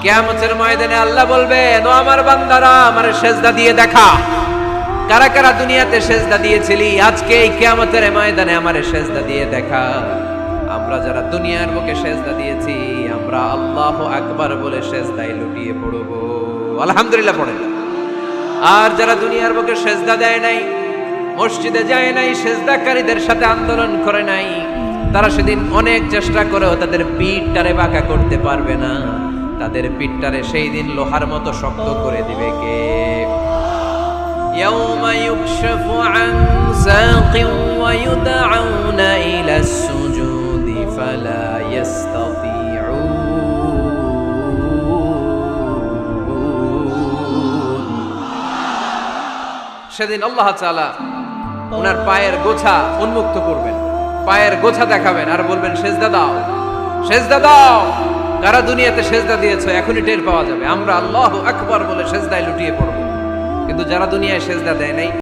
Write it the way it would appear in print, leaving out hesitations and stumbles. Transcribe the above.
কিয়ামতের ময়দানে আল্লাহ বলবেন, ও আমার বান্দারা আমারে সেজদা দিয়ে দেখা। কারা কারা দুনিয়াতে সেজদা দিয়েছিলি, আজকে এই কিয়ামতের ময়দানে আমারে সেজদা দিয়ে দেখা। আমরা যারা দুনিয়ার বুকে সেজদা দিয়েছি, আমরা আল্লাহু আকবার বলে সেজদায় লুটিয়ে পড়ব। আলহামদুলিল্লাহ পড়েন। আর যারা দুনিয়ার বুকে সেজদা দেয় নাই, মসজিদে যায় নাই, সেজদাকারীদের সাথে আন্দোলন করে নাই, তারা সেদিন অনেক চেষ্টা করেও তাদের পিঠটারে বাঁকা করতে পারবে না। তাদের পিঠটারে সেই দিন লোহার মতো শক্ত করে দিবে কে? ইয়াউমা ইউকশাফু আন সাকিন ওয়া ইউদআউনা ইলা সুজুদি ফালা ইস্তাতিউন। সেদিন আল্লাহ তাআলা ওনার পায়ের গোছা উন্মুক্ত করবেন, পায়ের গোছা দেখাবেন আর বলবেন, সেজদা দাও, সেজদা দাও। কারা দুনিয়াতে সেজদা দিয়েছো এখনই টের পাওয়া যাবে। আমরা আল্লাহু আকবার বলে সেজদায় লুটিয়ে পড়ব। কিন্তু যারা দুনিয়ায় সেজদা দেয় নাই,